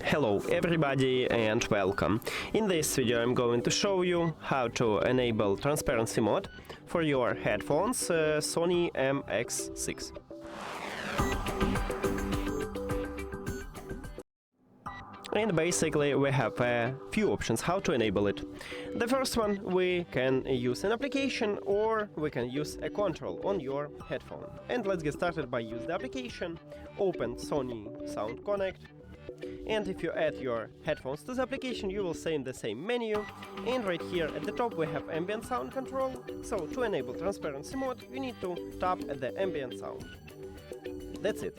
Hello everybody and welcome. In this video I'm going to show you how to enable transparency mode for your headphones Sony MX6. And basically we have a few options how to enable it. The first one, we can use an application or we can use a control on your headphone. And let's get started by use the application. Open Sony Sound Connect. And if you add your headphones to the application, you will see in the same menu. And right here at the top we have ambient sound control. So to enable transparency mode, you need to tap at the ambient sound. That's it.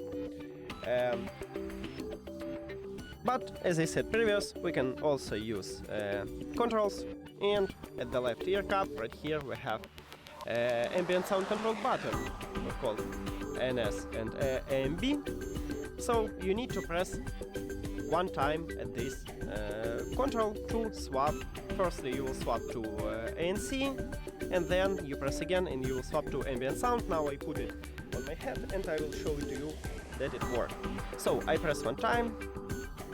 But as I said previous, we can also use controls. And at the left ear cup, right here, we have ambient sound control button, called NS and AMB. So you need to press one time at this control to swap. Firstly you will swap to ANC, and then you press again and you will swap to ambient sound. Now I put it on my head and I will show it to you that it worked. So I press one time,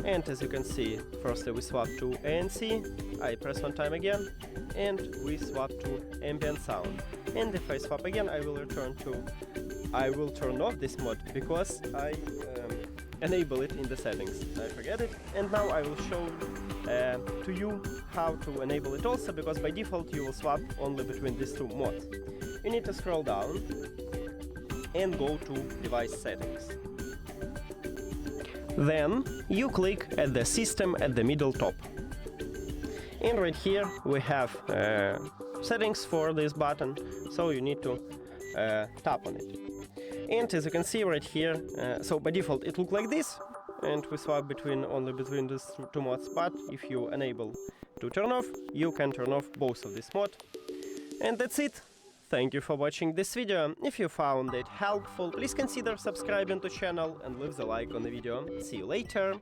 and as you can see, firstly we swap to ANC, I press one time again, and we swap to ambient sound. And if I swap again, I will turn off this mode because I enable it in the settings. I forget it, and now I will show to you how to enable it also, because by default you will swap only between these two modes. You need to scroll down and go to device settings. Then you click at the system at the middle top. And right here we have settings for this button, so you need to tap on it. And as you can see right here, so by default it looks like this, and we swap only between these two modes. But if you enable to turn off, you can turn off both of these modes. And that's it. Thank you for watching this video. If you found it helpful, please consider subscribing to the channel and leave the like on the video. See you later.